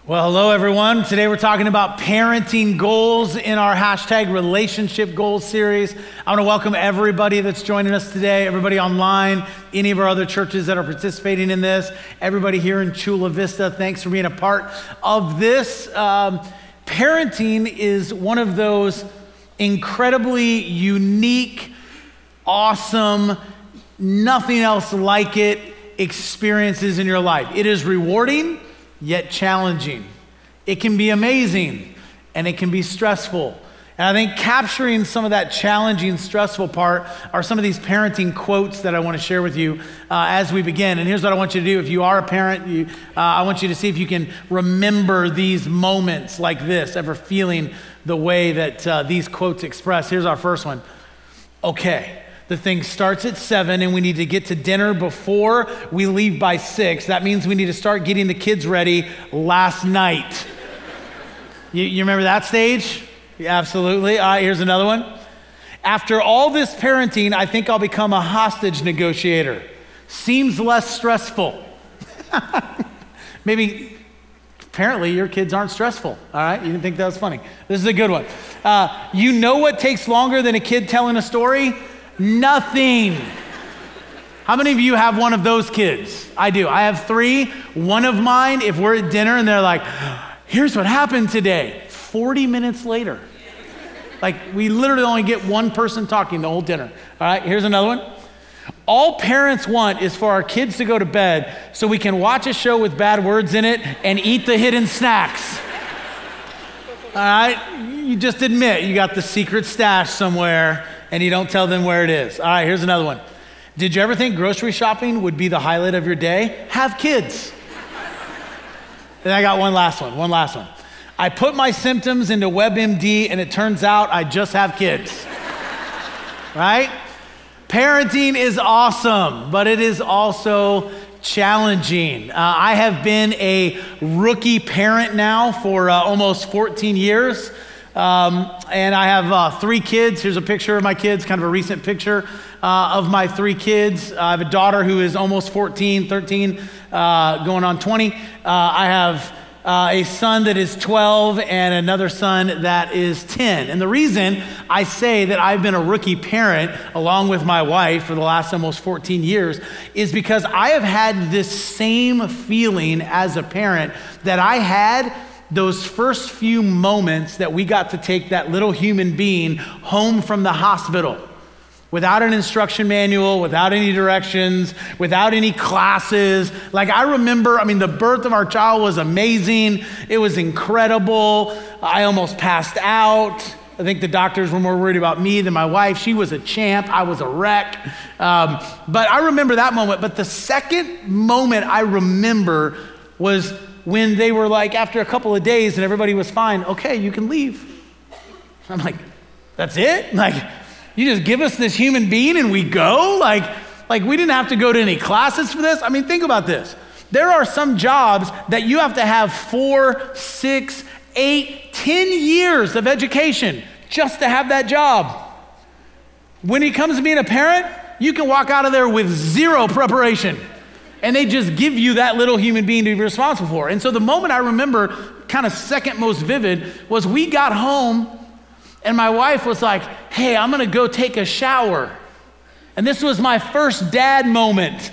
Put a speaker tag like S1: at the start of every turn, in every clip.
S1: Well, hello everyone. Today we're talking about parenting goals in our hashtag relationship goals series. I want to welcome everybody that's joining us today, everybody online, any of our other churches that are participating in this, everybody here in Chula Vista. Thanks for being a part of this. Parenting is one of those incredibly unique, awesome, nothing else like it experiences in your life. It is rewarding, yet challenging. It can be amazing, and it can be stressful. And I think capturing some of that challenging, stressful part are some of these parenting quotes that I want to share with you as we begin. And here's what I want you to do. If you are a parent, I want you to see if you can remember these moments like this, ever feeling the way that these quotes express. Here's our first one. Okay. The thing starts at 7 and we need to get to dinner before we leave by 6. That means we need to start getting the kids ready last night. You remember that stage? Yeah, absolutely. All right, here's another one. After all this parenting, I think I'll become a hostage negotiator. Seems less stressful. Maybe, apparently your kids aren't stressful. All right, you didn't think that was funny. This is a good one. You know what takes longer than a kid telling a story? Nothing. How many of you have one of those kids? I do. I have 3. One of mine, if we're at dinner and they're like, here's what happened today. 40 minutes later. Like, we literally only get one person talking the whole dinner. All right, here's another one. All parents want is for our kids to go to bed so we can watch a show with bad words in it and eat the hidden snacks. All right, you just admit you got the secret stash somewhere and you don't tell them where it is. All right, here's another one. Did you ever think grocery shopping would be the highlight of your day? Have kids. Then I got one last one. I put my symptoms into WebMD and it turns out I just have kids. Right? Parenting is awesome, but it is also challenging. I have been a rookie parent now for almost 14 years. And I have 3 kids. Here's a picture of my kids, kind of a recent picture of my 3 kids. I have a daughter who is almost 14, 13, going on 20. I have a son that is 12 and another son that is 10. And the reason I say that I've been a rookie parent along with my wife for the last almost 14 years is because I have had this same feeling as a parent that I had those first few moments that we got to take that little human being home from the hospital without an instruction manual, without any directions, without any classes. Like I remember, the birth of our child was amazing. It was incredible. I almost passed out. I think the doctors were more worried about me than my wife. She was a champ. I was a wreck. But I remember that moment. But the second moment I remember was when they were like, after a couple of days and everybody was fine, okay, you can leave. I'm like, that's it? Like, you just give us this human being and we go? Like we didn't have to go to any classes for this? Think about this. There are some jobs that you have to have 4, 6, 8, 10 years of education just to have that job. When it comes to being a parent, you can walk out of there with 0 preparation. And they just give you that little human being to be responsible for. And so the moment I remember kind of second most vivid was we got home and my wife was like, hey, I'm gonna go take a shower. And this was my first dad moment,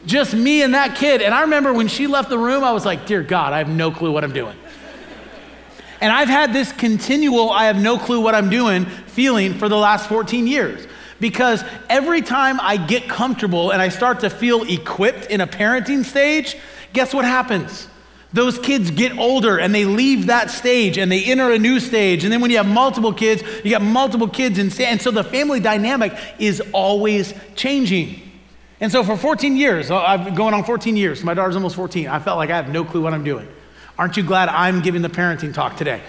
S1: just me and that kid. And I remember when she left the room, I was like, dear God, I have no clue what I'm doing. And I've had this continual, I have no clue what I'm doing feeling for the last 14 years. Because every time I get comfortable and I start to feel equipped in a parenting stage, guess what happens? Those kids get older and they leave that stage and they enter a new stage. And then when you have multiple kids, you got multiple kids. And so the family dynamic is always changing. And so for 14 years, I've been going on 14 years. My daughter's almost 14. I felt like I have no clue what I'm doing. Aren't you glad I'm giving the parenting talk today?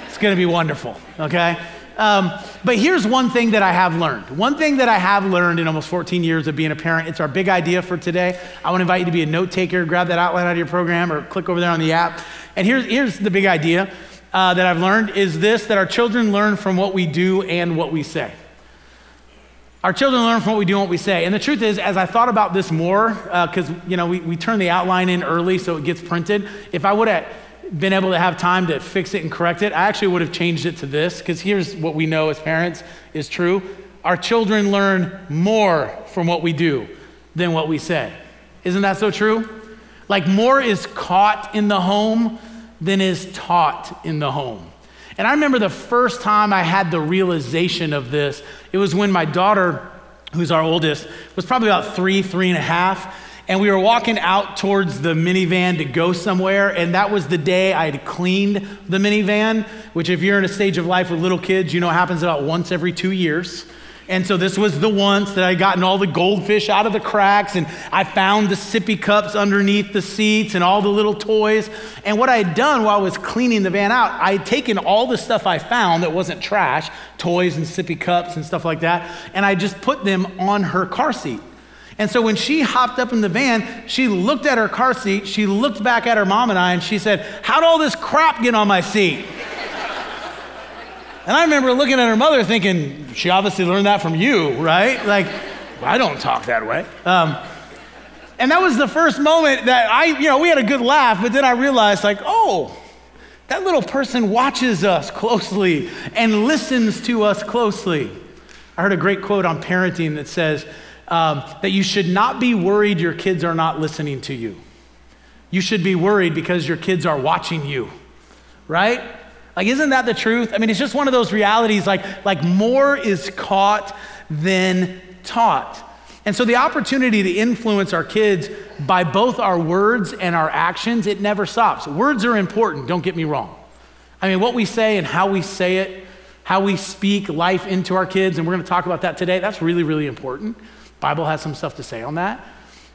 S1: It's gonna be wonderful, okay? But here's one thing that I have learned. One thing that I have learned in almost 14 years of being a parent, it's our big idea for today. I want to invite you to be a note taker, grab that outline out of your program or click over there on the app. And here's the big idea that I've learned is this, that our children learn from what we do and what we say. Our children learn from what we do and what we say. And the truth is, as I thought about this more, because we turn the outline in early so it gets printed, if I would have been able to have time to fix it and correct it, I actually would have changed it to this, because here's what we know as parents is true. Our children learn more from what we do than what we say. Isn't that so true? Like more is caught in the home than is taught in the home. And I remember the first time I had the realization of this, it was when my daughter, who's our oldest, was probably about 3.5, and we were walking out towards the minivan to go somewhere, and that was the day I had cleaned the minivan, which if you're in a stage of life with little kids, you know it happens about once every 2 years. And so this was the once that I gotten all the goldfish out of the cracks, and I found the sippy cups underneath the seats and all the little toys. And what I had done while I was cleaning the van out, I had taken all the stuff I found that wasn't trash, toys and sippy cups and stuff like that, and I just put them on her car seat. And so when she hopped up in the van, she looked at her car seat, she looked back at her mom and I, and she said, "How'd all this crap get on my seat?" And I remember looking at her mother thinking, she obviously learned that from you, right? Like, I don't talk that way. And that was the first moment that we had a good laugh, but then I realized like, oh, that little person watches us closely and listens to us closely. I heard a great quote on parenting that says that you should not be worried your kids are not listening to you. You should be worried because your kids are watching you, right? Like, isn't that the truth? I mean, it's just one of those realities, like more is caught than taught. And so the opportunity to influence our kids by both our words and our actions, it never stops. Words are important, don't get me wrong. I mean, what we say and how we say it, how we speak life into our kids, and we're gonna talk about that today, that's really, really important. The Bible has some stuff to say on that.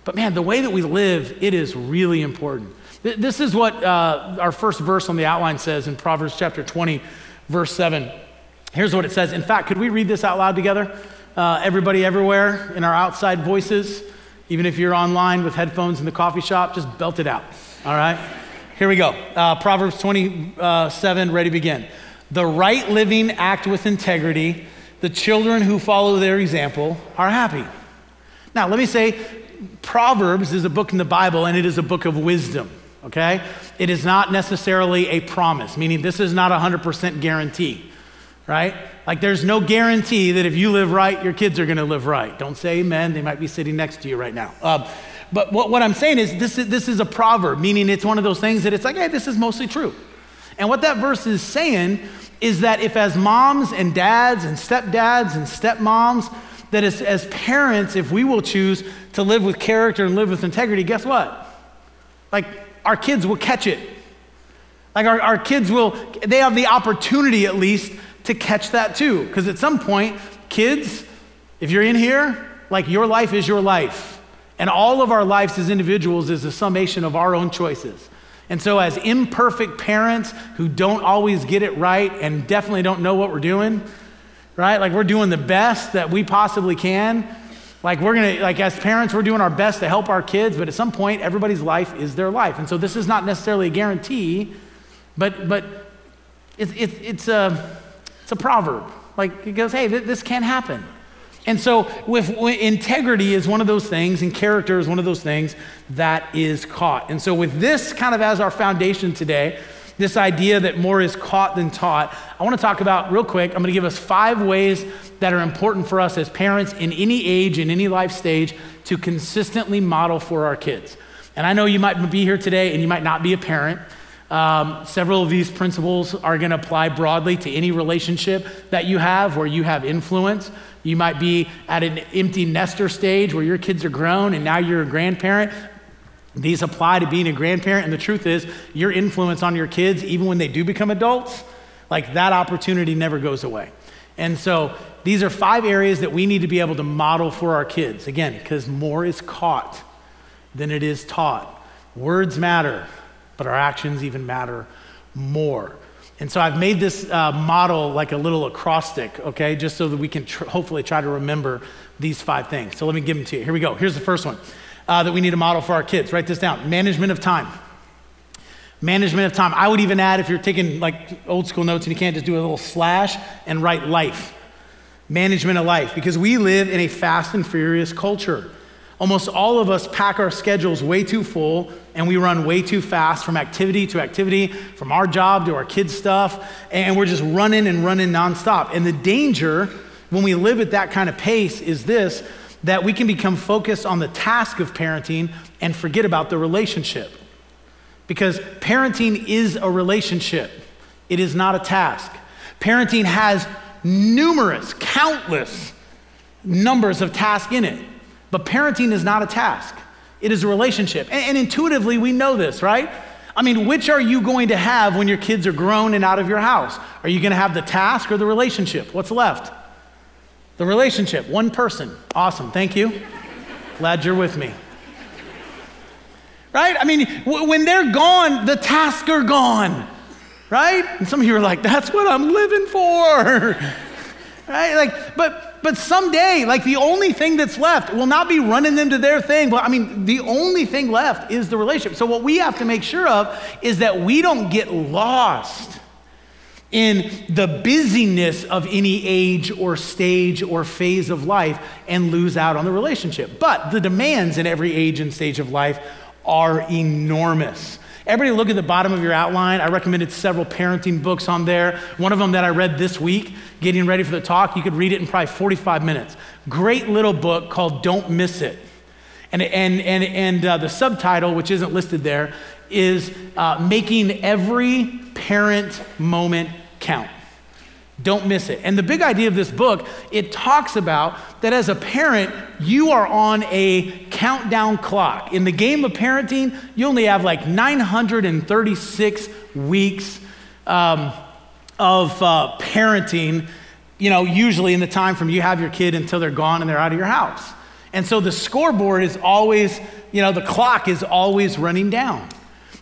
S1: But man, the way that we live, it is really important. This is what our first verse on the outline says in Proverbs chapter 20, verse 7. Here's what it says. In fact, could we read this out loud together? Everybody everywhere in our outside voices, even if you're online with headphones in the coffee shop, just belt it out, all right? Here we go. Proverbs 27, ready, begin. The right living act with integrity. The children who follow their example are happy. Now, let me say, Proverbs is a book in the Bible, and it is a book of wisdom. Okay? It is not necessarily a promise, meaning this is not a 100% guarantee, right? Like there's no guarantee that if you live right, your kids are gonna live right. Don't say amen, they might be sitting next to you right now. But what I'm saying is this is a proverb, meaning it's one of those things that it's like, hey, this is mostly true. And what that verse is saying is that if as moms and dads and stepdads and stepmoms, that as parents, if we will choose to live with character and live with integrity, guess what? Like, our kids will catch it. Like our kids they have the opportunity at least to catch that too. Because at some point, kids, if you're in here, like your life is your life. And all of our lives as individuals is a summation of our own choices. And so as imperfect parents who don't always get it right and definitely don't know what we're doing, right? Like we're doing the best that we possibly can. Like as parents, we're doing our best to help our kids, but at some point, everybody's life is their life. And so this is not necessarily a guarantee, but it's a proverb. Like it goes, hey, this can happen. And so with integrity is one of those things, and character is one of those things that is caught. And so with this kind of as our foundation today, this idea that more is caught than taught, I want to talk about real quick. I'm going to give us 5 ways that are important for us as parents in any age, in any life stage, to consistently model for our kids. And I know you might be here today and you might not be a parent. Several of these principles are going to apply broadly to any relationship that you have where you have influence. You might be at an empty nester stage where your kids are grown and now you're a grandparent. These apply to being a grandparent, and the truth is your influence on your kids, even when they do become adults, like that opportunity never goes away. And so these are 5 areas that we need to be able to model for our kids. Again, because more is caught than it is taught. Words matter, but our actions even matter more. And so I've made this model like a little acrostic, okay, just so that we can hopefully try to remember these 5 things. So let me give them to you. Here we go. Here's the first one. That we need to model for our kids. Write this down. Management of time. Management of time. I would even add, if you're taking like old school notes and you can't just do a little slash and write life. Management of life. Because we live in a fast and furious culture. Almost all of us pack our schedules way too full, and we run way too fast from activity to activity, from our job to our kids' stuff, and we're just running and running nonstop. And the danger when we live at that kind of pace is this, that we can become focused on the task of parenting and forget about the relationship. Because parenting is a relationship. It is not a task. Parenting has numerous, countless numbers of tasks in it. But parenting is not a task. It is a relationship. And intuitively, we know this, right? I mean, which are you going to have when your kids are grown and out of your house? Are you going to have the task or the relationship? What's left? The relationship. One person. Awesome. Thank you. Glad you're with me. Right? I mean, when they're gone, the tasks are gone. Right? And some of you are like, that's what I'm living for. Right? Like, but someday, like the only thing that's left will not be running them to their thing. But I mean, the only thing left is the relationship. So what we have to make sure of is that we don't get lost in the busyness of any age or stage or phase of life and lose out on the relationship. But the demands in every age and stage of life are enormous. Everybody look at the bottom of your outline. I recommended several parenting books on there. One of them that I read this week, getting ready for the talk, you could read it in probably 45 minutes. Great little book called Don't Miss It. And the subtitle, which isn't listed there, is Making Every Parent Moment Count. Don't miss it. And the big idea of this book, it talks about that as a parent, you are on a countdown clock. In the game of parenting, you only have like 936 weeks of parenting, usually in the time from you have your kid until they're gone and they're out of your house. And so the scoreboard is always, the clock is always running down.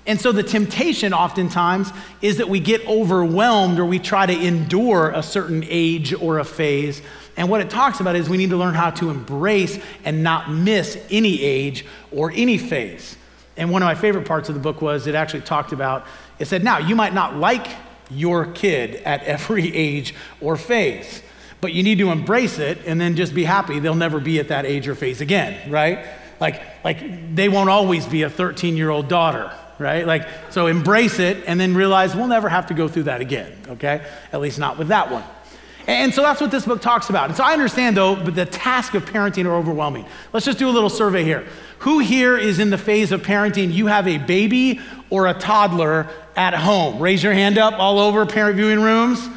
S1: And so the temptation oftentimes is that we get overwhelmed or we try to endure a certain age or a phase. And what it talks about is we need to learn how to embrace and not miss any age or any phase. And one of my favorite parts of the book was it actually talked about, it said, now you might not like your kid at every age or phase, but you need to embrace it and then just be happy they'll never be at that age or phase again, right? Like they won't always be a 13-year-old daughter. Right? So embrace it and then realize we'll never have to go through that again, okay? At least not with that one. And so that's what this book talks about. And so I understand though, but the task of parenting are overwhelming. Let's just do a little survey here. Who here is in the phase of parenting, you have a baby or a toddler at home? Raise your hand up all over parent viewing rooms.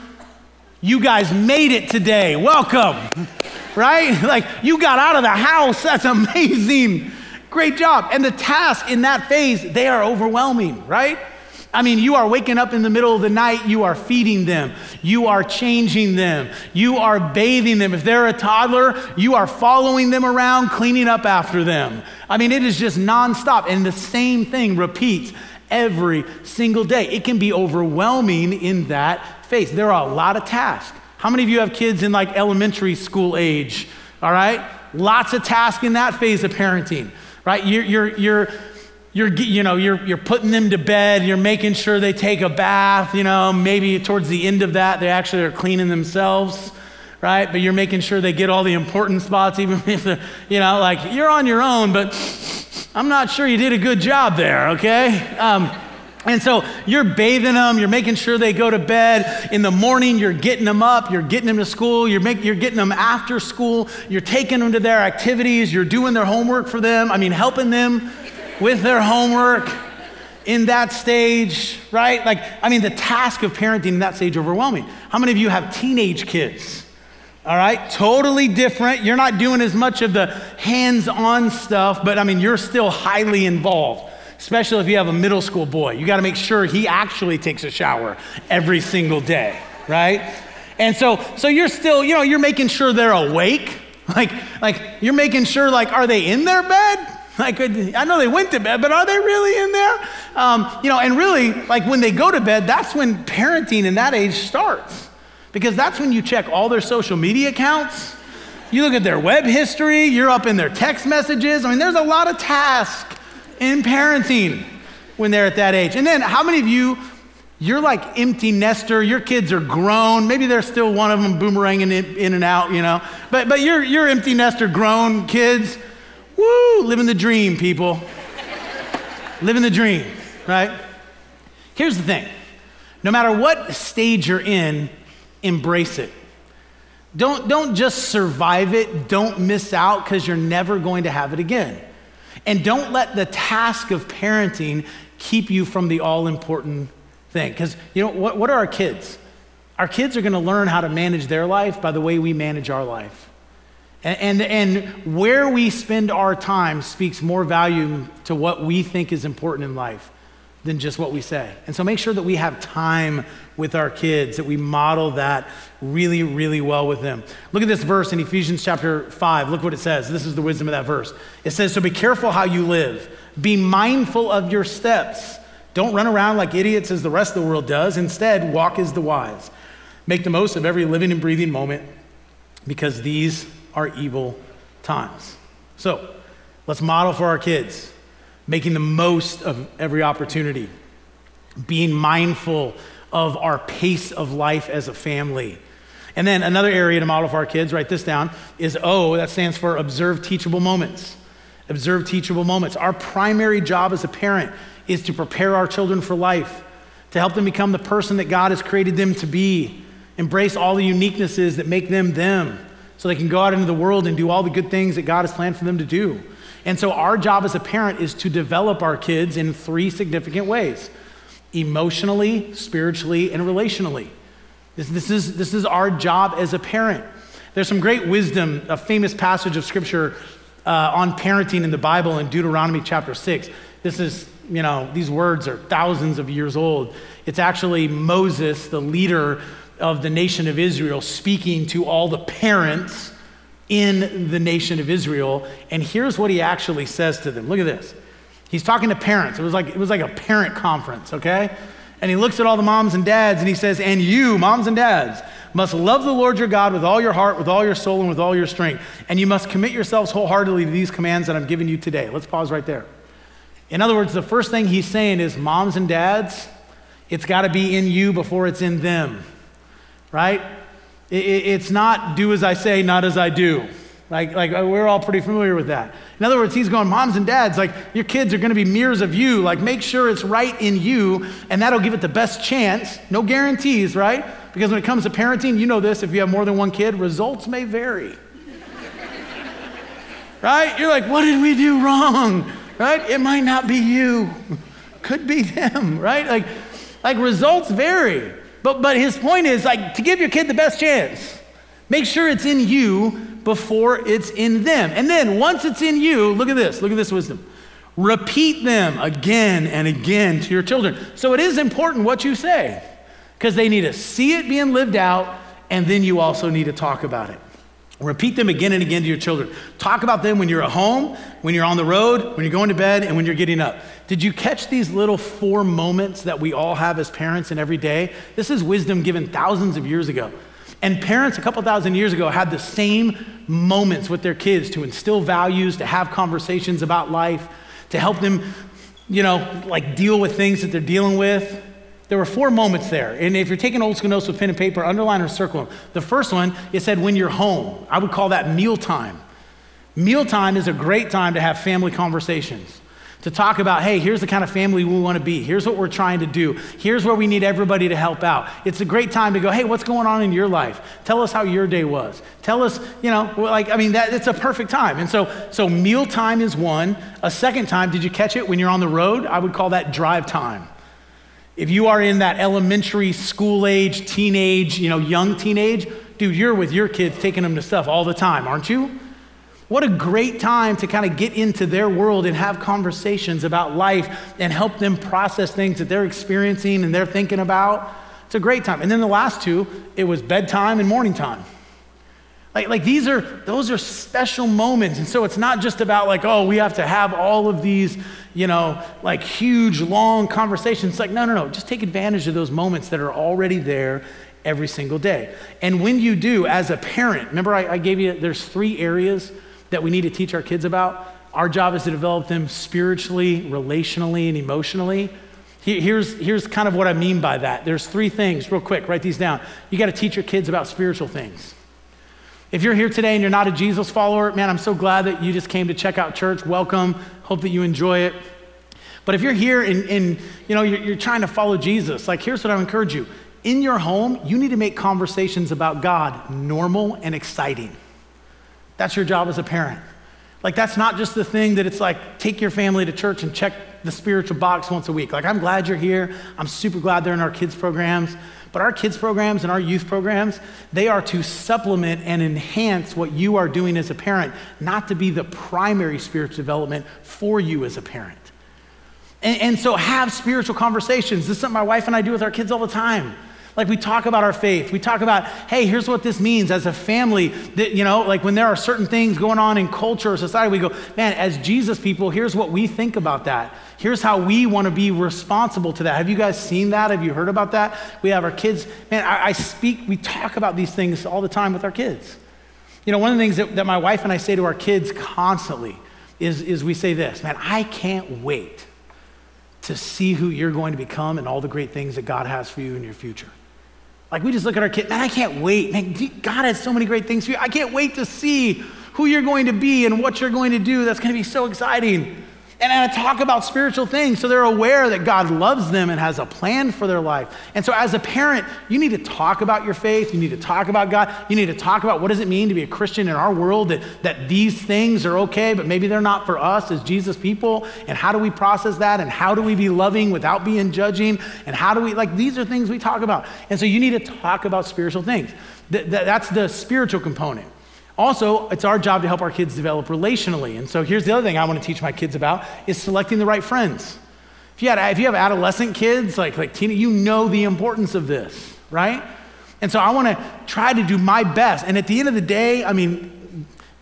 S1: You guys made it today, welcome, right? Like you got out of the house, that's amazing. Great job. And the tasks in that phase, they are overwhelming, right? I mean, you are waking up in the middle of the night, you are feeding them, you are changing them, you are bathing them. If they're a toddler, you are following them around, cleaning up after them. I mean, it is just nonstop. And the same thing repeats every single day. It can be overwhelming in that phase. There are a lot of tasks. How many of you have kids in like elementary school age? All right? Lots of tasks in that phase of parenting. Right, you're putting them to bed. You're making sure they take a bath. Maybe towards the end of that, they actually are cleaning themselves, right? But you're making sure they get all the important spots, even if they're, like you're on your own. But I'm not sure you did a good job there. Okay. And so you're bathing them, you're making sure they go to bed. In the morning, you're getting them up, you're getting them to school, you're getting them after school, you're taking them to their activities, you're doing their homework for them. Helping them with their homework in that stage, right? The task of parenting in that stage is overwhelming. How many of you have teenage kids? All right, totally different. You're not doing as much of the hands-on stuff, but you're still highly involved. Especially if you have a middle school boy. You gotta make sure he actually takes a shower every single day, right? And so you're still, you're making sure they're awake. Like you're making sure, are they in their bed? I know they went to bed, but are they really in there? And really, when they go to bed, that's when parenting in that age starts. Because that's when you check all their social media accounts. You look at their web history, you're up in their text messages. There's a lot of tasks in parenting when they're at that age. And then how many of you're like empty nester, your kids are grown, maybe there's still one of them boomeranging in and out, but you're empty nester grown kids. Woo, living the dream, people. Living the dream, right? Here's the thing. No matter what stage you're in, embrace it. Don't just survive it. Don't miss out because you're never going to have it again. And don't let the task of parenting keep you from the all-important thing. Because you know, what are our kids? Our kids are going to learn how to manage their life by the way we manage our life. And where we spend our time speaks more value to what we think is important in life than just what we say. And so make sure that we have time with our kids, that we model that really, really well with them. Look at this verse in Ephesians chapter 5. Look what it says. This is the wisdom of that verse. It says, so be careful how you live. Be mindful of your steps. Don't run around like idiots as the rest of the world does. Instead, walk as the wise. Make the most of every living and breathing moment because these are evil times. So let's model for our kids, making the most of every opportunity, being mindful of our pace of life as a family. And then another area to model for our kids, write this down, is O, that stands for observe teachable moments. Observe teachable moments. Our primary job as a parent is to prepare our children for life, to help them become the person that God has created them to be, embrace all the uniquenesses that make them them, so they can go out into the world and do all the good things that God has planned for them to do. And so our job as a parent is to develop our kids in 3 significant ways: emotionally, spiritually, and relationally. This is our job as a parent. There's some great wisdom, a famous passage of scripture on parenting in the Bible in Deuteronomy chapter 6. This is, these words are thousands of years old. It's actually Moses, the leader of the nation of Israel, speaking to all the parents in the nation of Israel. And here's what he actually says to them. Look at this. He's talking to parents. It was like a parent conference, okay? And he looks at all the moms and dads and he says, and you, moms and dads, must love the Lord your God with all your heart, with all your soul, and with all your strength. And you must commit yourselves wholeheartedly to these commands that I'm giving you today. Let's pause right there. In other words, the first thing he's saying is, moms and dads, it's got to be in you before it's in them, right? It's not do as I say, not as I do. Like we're all pretty familiar with that. In other words, he's going, moms and dads, like your kids are going to be mirrors of you. Like make sure it's right in you, and that'll give it the best chance. No guarantees, right? Because when it comes to parenting, you know this, if you have more than one kid, results may vary. Right? You're like, what did we do wrong? Right? It might not be you. Could be them, right? Like results vary. But his point is like to give your kid the best chance. Make sure it's in you before it's in them. And then once it's in you, look at this wisdom. Repeat them again and again to your children. So it is important what you say, because they need to see it being lived out, and then you also need to talk about it. Repeat them again and again to your children. Talk about them when you're at home, when you're on the road, when you're going to bed, and when you're getting up. Did you catch these little 4 moments that we all have as parents in every day? This is wisdom given thousands of years ago. And parents a couple thousand years ago had the same moments with their kids to instill values, to have conversations about life, to help them, deal with things that they're dealing with. There were 4 moments there. And if you're taking old school notes with pen and paper, underline or circle them. The first one, it said when you're home. I would call that mealtime. Mealtime is a great time to have family conversations, to talk about, hey, here's the kind of family we want to be. Here's what we're trying to do. Here's where we need everybody to help out. It's a great time to go, hey, what's going on in your life? Tell us how your day was. Tell us, it's a perfect time. And so mealtime is one. A second time, did you catch it? When you're on the road, I would call that drive time. If you are in that elementary school age, teenage, young teenage, dude, you're with your kids taking them to stuff all the time, aren't you? What a great time to kind of get into their world and have conversations about life and help them process things that they're experiencing and they're thinking about. It's a great time. And then the last 2, it was bedtime and morning time. Those are special moments. And so it's not just about we have to have all of these, huge, long conversations. It's like, no. Just take advantage of those moments that are already there every single day. And when you do, as a parent, remember I gave you, there's 3 areas that we need to teach our kids about. Our job is to develop them spiritually, relationally, and emotionally. Here's kind of what I mean by that. There's 3 things, real quick, write these down. You got to teach your kids about spiritual things. If you're here today and you're not a Jesus follower, man, I'm so glad that you just came to check out church. Welcome. Hope that you enjoy it. But if you're here and you're trying to follow Jesus, like here's what I encourage you. In your home, you need to make conversations about God normal and exciting. That's your job as a parent. Like that's not just the thing that it's like, take your family to church and check the spiritual box once a week. Like I'm glad you're here. I'm super glad they're in our kids programs. But our kids programs and our youth programs, they are to supplement and enhance what you are doing as a parent, not to be the primary spiritual development for you as a parent. And so have spiritual conversations. This is something my wife and I do with our kids all the time. Like we talk about our faith. We talk about, hey, here's what this means as a family. That, like when there are certain things going on in culture or society, we go, man, as Jesus people, here's what we think about that. Here's how we want to be responsible to that. Have you guys seen that? Have you heard about that? We have our kids. Man, we talk about these things all the time with our kids. One of the things that my wife and I say to our kids constantly is we say this, man, I can't wait to see who you're going to become and all the great things that God has for you in your future. Like we just look at our kid, man, I can't wait. Man, God has so many great things for you. I can't wait to see who you're going to be and what you're going to do. That's going to be so exciting. And I talk about spiritual things so they're aware that God loves them and has a plan for their life. And so as a parent, you need to talk about your faith. You need to talk about God. You need to talk about what does it mean to be a Christian in our world, that these things are okay, but maybe they're not for us as Jesus people. And how do we process that? And how do we be loving without being judging? And how do we, these are things we talk about. And so you need to talk about spiritual things. That's the spiritual component. Also, it's our job to help our kids develop relationally. And so here's the other thing I want to teach my kids about is selecting the right friends. If you have adolescent kids, like teen, you know the importance of this, right? And so I want to try to do my best. And at the end of the day,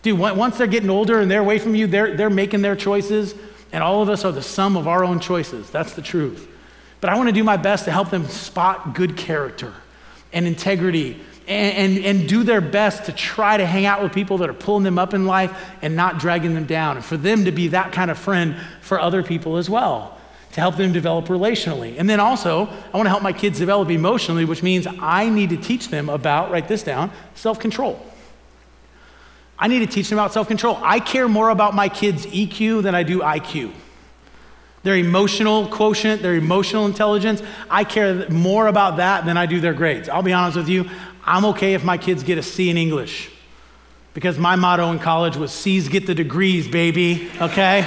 S1: once they're getting older and they're away from you, they're making their choices. And all of us are the sum of our own choices. That's the truth. But I want to do my best to help them spot good character and integrity and do their best to try to hang out with people that are pulling them up in life and not dragging them down. And for them to be that kind of friend for other people as well, to help them develop relationally. And then also, I want to help my kids develop emotionally, which means I need to teach them about, write this down, self-control. I need to teach them about self-control. I care more about my kids' EQ than I do IQ. Their emotional quotient, their emotional intelligence, I care more about that than I do their grades. I'll be honest with you, I'm okay if my kids get a C in English because my motto in college was C's get the degrees, baby, okay?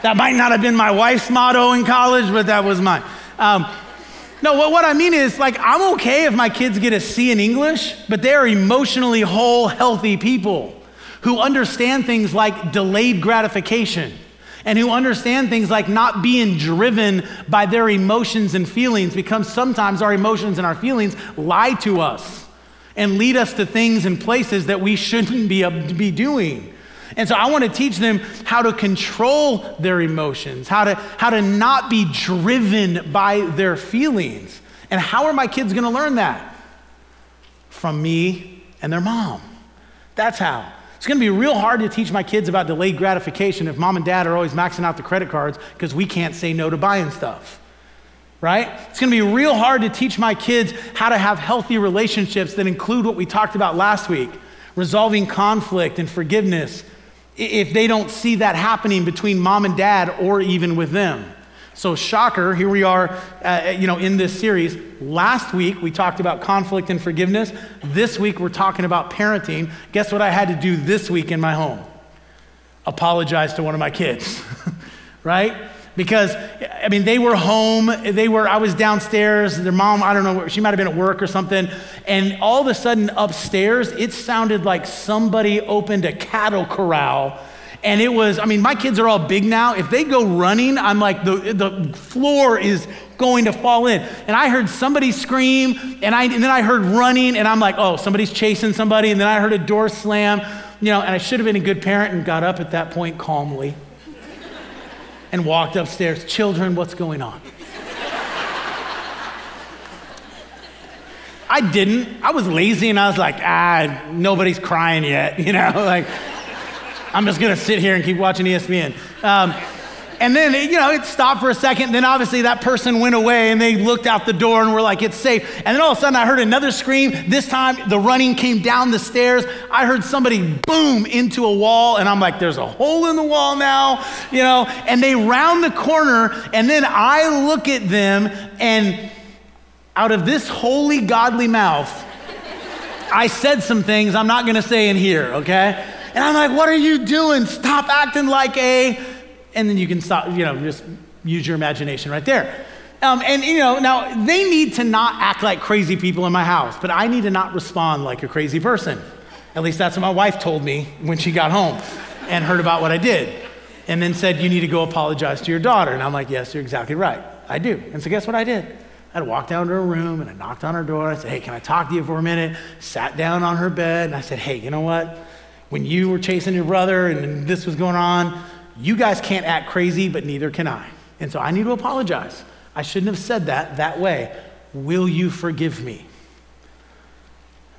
S1: That might not have been my wife's motto in college, but that was mine. What I mean is I'm okay if my kids get a C in English, but they're emotionally whole, healthy people who understand things like delayed gratification and who understand things like not being driven by their emotions and feelings, because sometimes our emotions and our feelings lie to us and lead us to things and places that we shouldn't be doing. And so I want to teach them how to control their emotions, how to not be driven by their feelings. And how are my kids going to learn that? From me and their mom. That's how. It's going to be real hard to teach my kids about delayed gratification if mom and dad are always maxing out the credit cards because we can't say no to buying stuff, right? It's going to be real hard to teach my kids how to have healthy relationships that include what we talked about last week, resolving conflict and forgiveness, if they don't see that happening between mom and dad or even with them. So shocker, here we are, in this series. Last week, we talked about conflict and forgiveness. This week, we're talking about parenting. Guess what I had to do this week in my home? Apologize to one of my kids, right? Because, they were home. I was downstairs. Their mom, I don't know, she might have been at work or something. And all of a sudden, upstairs, it sounded like somebody opened a cattle corral. And it was, my kids are all big now. If they go running, I'm like, the floor is going to fall in. And I heard somebody scream, and then I heard running, and I'm like, oh, somebody's chasing somebody. And then I heard a door slam, and I should have been a good parent and got up at that point calmly and walked upstairs. Children, what's going on? I didn't. I was lazy, and I was like, nobody's crying yet, I'm just gonna sit here and keep watching ESPN. And then, it stopped for a second. Then obviously that person went away and they looked out the door and were like, it's safe. And then all of a sudden I heard another scream. This time the running came down the stairs. I heard somebody boom into a wall. And I'm like, there's a hole in the wall now, and they round the corner. And then I look at them, and out of this holy, godly mouth, I said some things I'm not gonna say in here, okay? And I'm like, what are you doing? Stop acting like a... And then you can stop, just use your imagination right there. Now they need to not act like crazy people in my house, but I need to not respond like a crazy person. At least that's what my wife told me when she got home and heard about what I did. And then said, you need to go apologize to your daughter. And I'm like, yes, you're exactly right. I do. And so guess what I did? I had to walk down to her room and I knocked on her door. I said, hey, can I talk to you for a minute? Sat down on her bed and I said, hey, you know what? When you were chasing your brother and this was going on, you guys can't act crazy, but neither can I. And so I need to apologize. I shouldn't have said that way. Will you forgive me?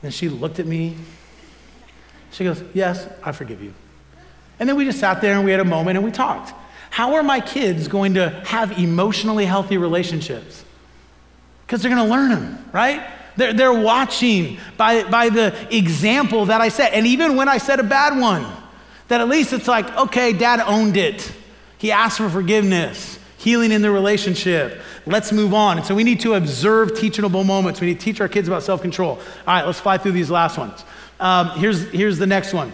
S1: And she looked at me. She goes, yes, I forgive you. And then we just sat there and we had a moment and we talked. How are my kids going to have emotionally healthy relationships? Because they're going to learn them, right? They're watching by the example that I set. And even when I said a bad one, that at least it's like, okay, dad owned it. He asked for forgiveness, healing in the relationship. Let's move on. And so we need to observe teachable moments. We need to teach our kids about self-control. All right, let's fly through these last ones. Here's the next one.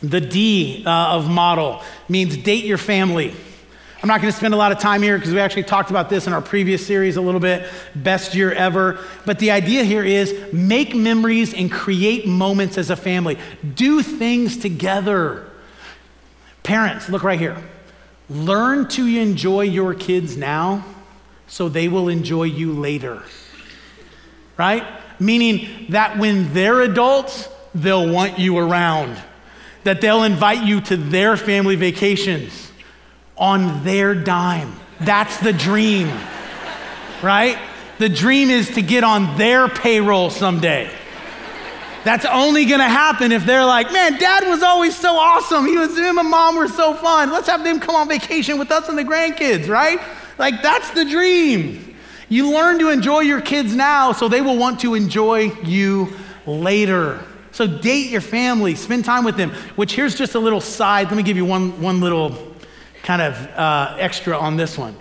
S1: The D of model means date your family. I'm not going to spend a lot of time here because we actually talked about this in our previous series a little bit, best year ever. But the idea here is make memories and create moments as a family. Do things together. Parents, look right here. Learn to enjoy your kids now so they will enjoy you later, right? Meaning that when they're adults, they'll want you around, that they'll invite you to their family vacations on their dime. That's the dream, right? The dream is to get on their payroll someday. That's only gonna happen if they're like, man, dad was always so awesome. Him and mom were so fun. Let's have them come on vacation with us and the grandkids, right? Like, that's the dream. You learn to enjoy your kids now so they will want to enjoy you later. So date your family, spend time with them, which here's just a little side. Let me give you one little kind of extra on this one.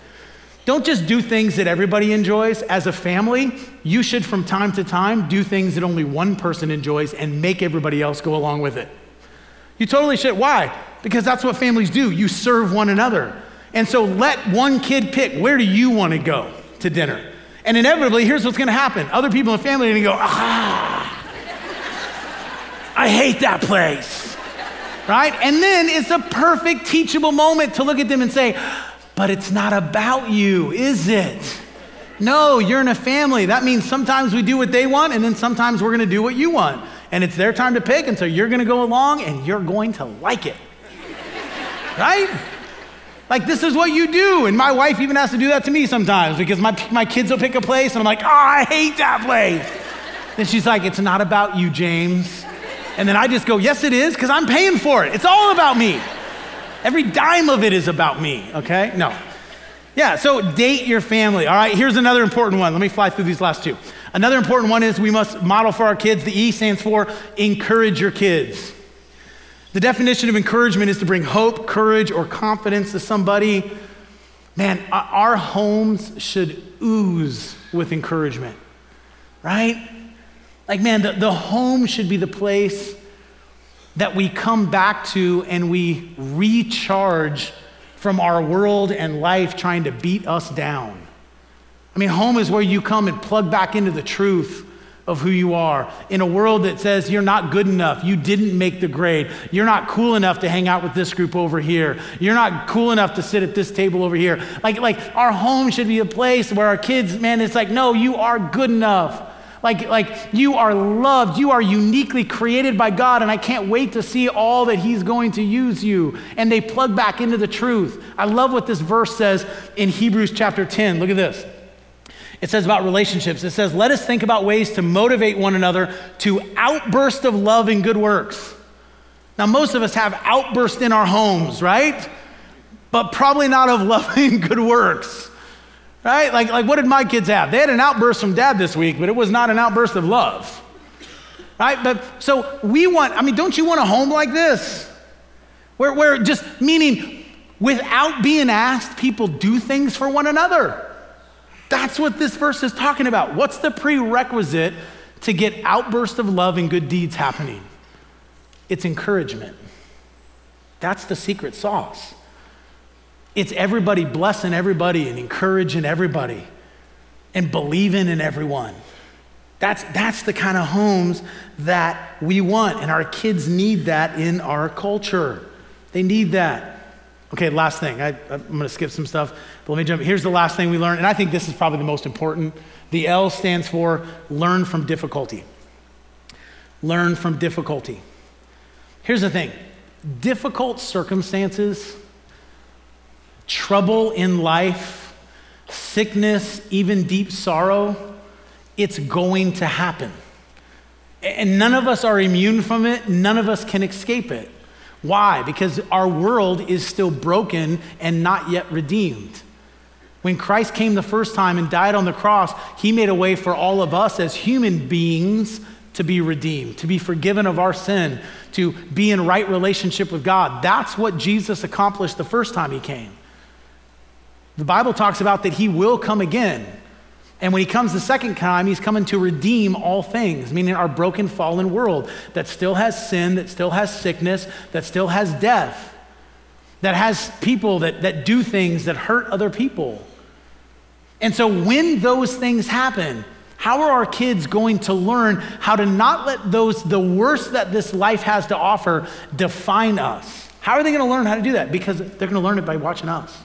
S1: Don't just do things that everybody enjoys. As a family, you should from time to time do things that only one person enjoys and make everybody else go along with it. You totally should. Why? Because that's what families do. You serve one another. And so let one kid pick, where do you want to go to dinner? And inevitably, here's what's going to happen. Other people in the family are going to go, I hate that place, right? And then it's a perfect teachable moment to look at them and say, but it's not about you, is it? No, you're in a family. That means sometimes we do what they want, and then sometimes we're gonna do what you want. And it's their time to pick, and so you're gonna go along, and you're going to like it, right? Like, this is what you do. And my wife even has to do that to me sometimes because my kids will pick a place, and I'm like, I hate that place. Then she's like, it's not about you, James. And then I just go, yes, it is, because I'm paying for it. It's all about me. Every dime of it is about me, okay? No. Yeah, so date your family, all right? Here's another important one. Let me fly through these last two. Another important one is we must model for our kids. The E stands for encourage your kids. The definition of encouragement is to bring hope, courage, or confidence to somebody. Man, our homes should ooze with encouragement, right? Like, man, the home should be the place that we come back to and we recharge from our world and life trying to beat us down. I mean, home is where you come and plug back into the truth of who you are. In a world that says you're not good enough, you didn't make the grade, you're not cool enough to hang out with this group over here, you're not cool enough to sit at this table over here. Like our home should be a place where our kids, man, it's like, no, you are good enough. Like you are loved, you are uniquely created by God, and I can't wait to see all that He's going to use you. And they plug back into the truth. I love what this verse says in Hebrews chapter 10. Look at this. It says about relationships. It says, let us think about ways to motivate one another to outburst of love and good works. Now, most of us have outbursts in our homes, right? but probably not of loving good works, right? Like what did my kids have? They had an outburst from dad this week, but it was not an outburst of love, right? But so don't you want a home like this? Where just meaning without being asked, people do things for one another. That's what this verse is talking about. What's the prerequisite to get outbursts of love and good deeds happening? It's encouragement. That's the secret sauce. It's everybody blessing everybody and encouraging everybody and believing in everyone. That's the kind of homes that we want, and our kids need that in our culture. They need that. Okay, last thing. I'm going to skip some stuff, but let me jump. Here's the last thing we learned, and I think this is probably the most important. The L stands for learn from difficulty. Learn from difficulty. Here's the thing. Difficult circumstances, trouble in life, sickness, even deep sorrow, it's going to happen. And none of us are immune from it. None of us can escape it. Why? Because our world is still broken and not yet redeemed. When Christ came the first time and died on the cross, he made a way for all of us as human beings to be redeemed, to be forgiven of our sin, to be in right relationship with God. That's what Jesus accomplished the first time he came. The Bible talks about that he will come again. And when he comes the second time, he's coming to redeem all things, meaning our broken, fallen world that still has sin, that still has sickness, that still has death, that has people that do things that hurt other people. And so when those things happen, how are our kids going to learn how to not let the worst that this life has to offer define us? How are they going to learn how to do that? Because they're going to learn it by watching us.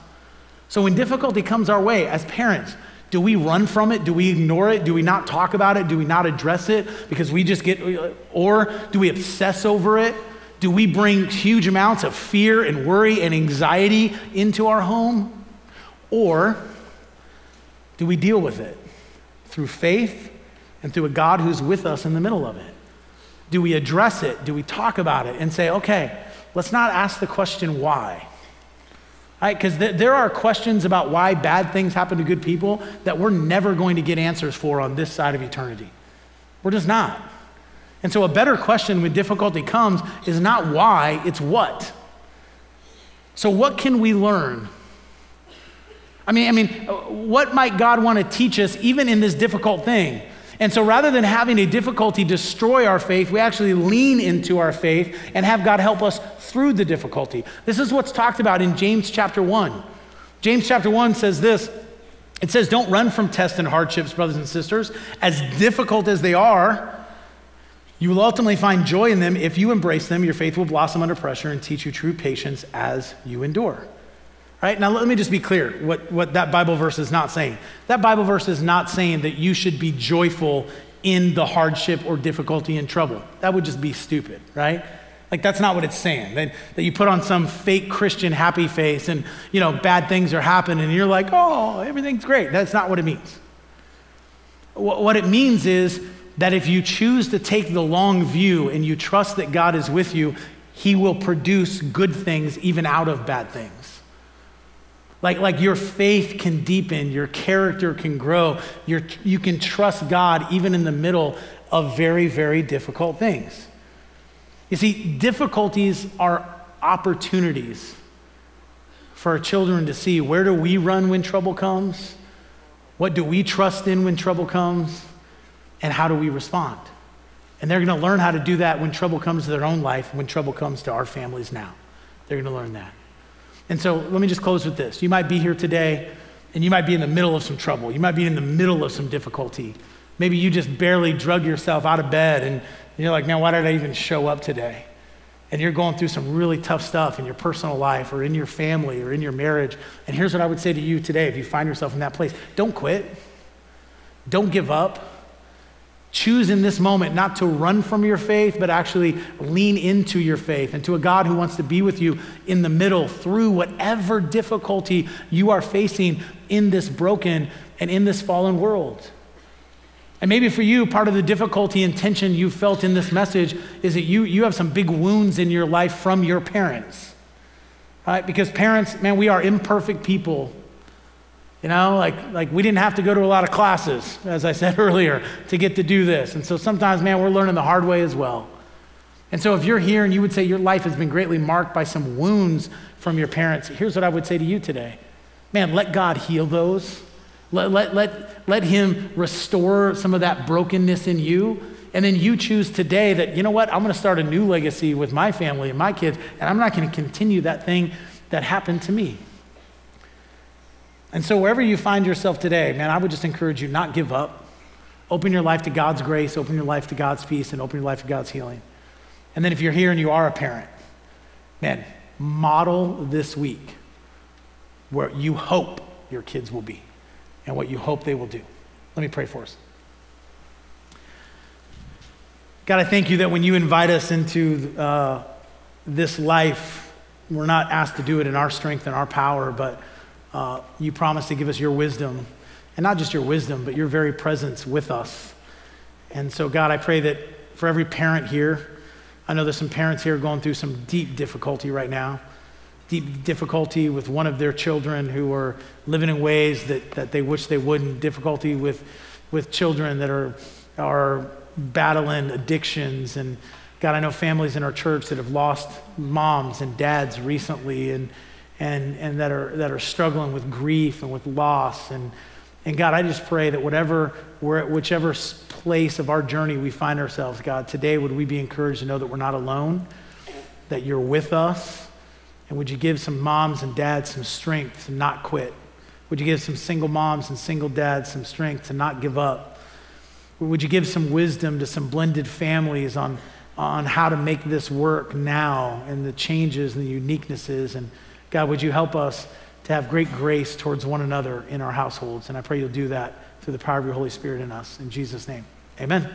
S1: So when difficulty comes our way as parents, do we run from it? Do we ignore it? Do we not talk about it? Do we not address it because we just or do we obsess over it? Do we bring huge amounts of fear and worry and anxiety into our home? Or do we deal with it through faith and through a God who's with us in the middle of it? Do we address it? Do we talk about it and say, okay, let's not ask the question why? Right? Because there are questions about why bad things happen to good people that we're never going to get answers for on this side of eternity. We're just not. And so a better question when difficulty comes is not why, it's what. So what can we learn? I mean, what might God want to teach us even in this difficult thing? And so rather than having a difficulty destroy our faith, we actually lean into our faith and have God help us through the difficulty. This is what's talked about in James chapter 1. James chapter 1 says this. It says, don't run from tests and hardships, brothers and sisters. As difficult as they are, you will ultimately find joy in them. If you embrace them, your faith will blossom under pressure and teach you true patience as you endure. Right? Now, let me just be clear what that Bible verse is not saying. That Bible verse is not saying that you should be joyful in the hardship or difficulty and trouble. That would just be stupid, right? Like, that's not what it's saying. That you put on some fake Christian happy face and, bad things are happening and you're like, oh, everything's great. That's not what it means. What it means is that if you choose to take the long view and you trust that God is with you, he will produce good things even out of bad things. Like your faith can deepen, your character can grow, you can trust God even in the middle of very, very difficult things. You see, difficulties are opportunities for our children to see, where do we run when trouble comes? What do we trust in when trouble comes? And how do we respond? And they're going to learn how to do that when trouble comes to their own life, when trouble comes to our families now. They're going to learn that. And so let me just close with this. You might be here today and you might be in the middle of some trouble. You might be in the middle of some difficulty. Maybe you just barely drug yourself out of bed and you're like, man, why did I even show up today? And you're going through some really tough stuff in your personal life or in your family or in your marriage. And here's what I would say to you today if you find yourself in that place. Don't quit. Don't give up. Choose in this moment not to run from your faith, but actually lean into your faith and to a God who wants to be with you in the middle through whatever difficulty you are facing in this broken and in this fallen world. And maybe for you, part of the difficulty and tension you felt in this message is that you have some big wounds in your life from your parents. All right, because parents, man, we are imperfect people. You know, like we didn't have to go to a lot of classes, as I said earlier, to get to do this. And so sometimes, man, we're learning the hard way as well. And so if you're here and you would say your life has been greatly marked by some wounds from your parents, here's what I would say to you today. Man, let God heal those. Let him restore some of that brokenness in you. And then you choose today that, you know what, I'm gonna start a new legacy with my family and my kids, and I'm not gonna continue that thing that happened to me. And so wherever you find yourself today, man, I would just encourage you, not give up. Open your life to God's grace, open your life to God's peace, and open your life to God's healing. And then if you're here and you are a parent, man, model this week where you hope your kids will be and what you hope they will do. Let me pray for us. God, I thank you that when you invite us into this life, we're not asked to do it in our strength and our power, but you promise to give us your wisdom, and not just your wisdom, but your very presence with us. And so, God, I pray that for every parent here, I know there's some parents here going through some deep difficulty right now, deep difficulty with one of their children who are living in ways that they wish they wouldn't, difficulty with children that are battling addictions. And God, I know families in our church that have lost moms and dads recently and that are struggling with grief and with loss. And God, I just pray that whichever place of our journey we find ourselves, God, today would we be encouraged to know that we're not alone, that you're with us. And would you give some moms and dads some strength to not quit? Would you give some single moms and single dads some strength to not give up? Would you give some wisdom to some blended families on how to make this work now and the changes and the uniquenesses? And God, would you help us to have great grace towards one another in our households? And I pray you'll do that through the power of your Holy Spirit in us. In Jesus' name, amen.